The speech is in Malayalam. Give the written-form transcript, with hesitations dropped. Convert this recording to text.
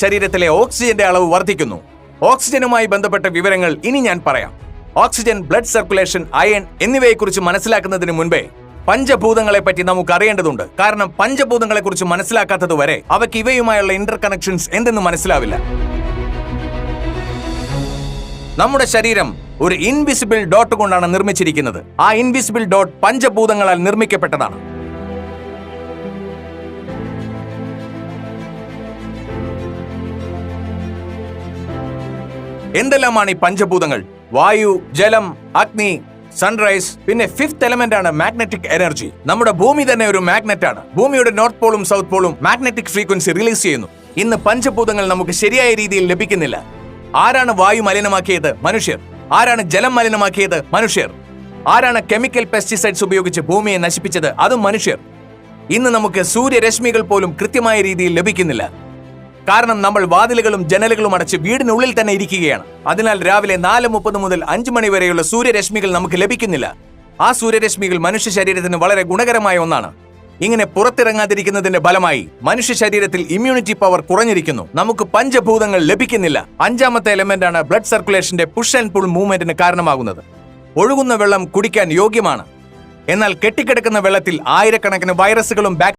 ശരീരത്തിലെ ഓക്സിജന്റെ അളവ് വർദ്ധിക്കുന്നു. ഓക്സിജനുമായി ബന്ധപ്പെട്ട വിവരങ്ങൾ ഇനി ഞാൻ പറയാം. ഓക്സിജൻ, ബ്ലഡ് സർക്കുലേഷൻ, അയൺ എന്നിവയെക്കുറിച്ച് മനസ്സിലാക്കുന്നതിന് മുൻപേ പഞ്ചഭൂതങ്ങളെ പറ്റി നമുക്ക് അറിയേണ്ടതുണ്ട്. കാരണം പഞ്ചഭൂതങ്ങളെ കുറിച്ച് മനസ്സിലാക്കാത്തത് വരെ അവയ്ക്ക് ഇവയുമായുള്ള ഇന്റർ കണക്ഷൻസ് എന്തെന്ന് മനസ്സിലാവില്ല. നമ്മുടെ ശരീരം ഒരു ഇൻവിസിബിൾ ഡോട്ട് കൊണ്ടാണ് നിർമ്മിച്ചിരിക്കുന്നത്. ആ ഇൻവിസിബിൾ ഡോട്ട് പഞ്ചഭൂതങ്ങളാൽ നിർമ്മിക്കപ്പെട്ടതാണ്. എന്തെല്ലാമാണ് ഈ പഞ്ചഭൂതങ്ങൾ? വായു, ജലം, അഗ്നി, സൺറൈസ്. പിന്നെ ഫിഫ്ത് എലമെന്റ് ആണ് മാഗ്നറ്റിക് എനർജി. നമ്മുടെ ഭൂമി തന്നെ ഒരു മാഗ്നറ്റ് ആണ്. ഭൂമിയുടെ നോർത്ത് പോളും സൗത്ത് പോളും മാഗ്നറ്റിക് ഫ്രീക്വൻസി റിലീസ് ചെയ്യുന്നു. ഇന്ന് പഞ്ചഭൂതങ്ങൾ നമുക്ക് ശരിയായ രീതിയിൽ ലഭിക്കുന്നില്ല. ആരാണ് വായു മലിനമാക്കിയത്? മനുഷ്യർ. ആരാണ് ജലം മലിനമാക്കിയത്? മനുഷ്യർ. ആരാണ് കെമിക്കൽ പെസ്റ്റിസൈഡ്സ് ഉപയോഗിച്ച് ഭൂമിയെ നശിപ്പിച്ചത്? അതും മനുഷ്യർ. ഇന്ന് നമുക്ക് സൂര്യരശ്മികൾ പോലും കൃത്യമായ രീതിയിൽ ലഭിക്കുന്നില്ല. കാരണം നമ്മൾ വാതിലുകളും ജനലുകളും അടച്ച് വീടിനുള്ളിൽ തന്നെ ഇരിക്കുകയാണ്. അതിനാൽ രാവിലെ 4:30 മുതൽ 5 മണി വരെയുള്ള സൂര്യരശ്മികൾ നമുക്ക് ലഭിക്കുന്നില്ല. ആ സൂര്യരശ്മികൾ മനുഷ്യ ശരീരത്തിന് വളരെ ഗുണകരമായ ഒന്നാണ്. ഇങ്ങനെ പുറത്തിറങ്ങാതിരിക്കുന്നതിന്റെ ഫലമായി മനുഷ്യ ശരീരത്തിൽ ഇമ്മ്യൂണിറ്റി പവർ കുറഞ്ഞിരിക്കുന്നു. നമുക്ക് പഞ്ചഭൂതങ്ങൾ ലഭിക്കുന്നില്ല. 5ാമത്തെ എലമെന്റ് ആണ് ബ്ലഡ് സർക്കുലേഷന്റെ പുഷ് ആൻഡ് പുൾ മൂവ്മെന്റിന് കാരണമാകുന്നത്. ഒഴുകുന്ന വെള്ളം കുടിക്കാൻ യോഗ്യമാണ്. എന്നാൽ കെട്ടിക്കിടക്കുന്ന വെള്ളത്തിൽ ആയിരക്കണക്കിന് വൈറസുകളും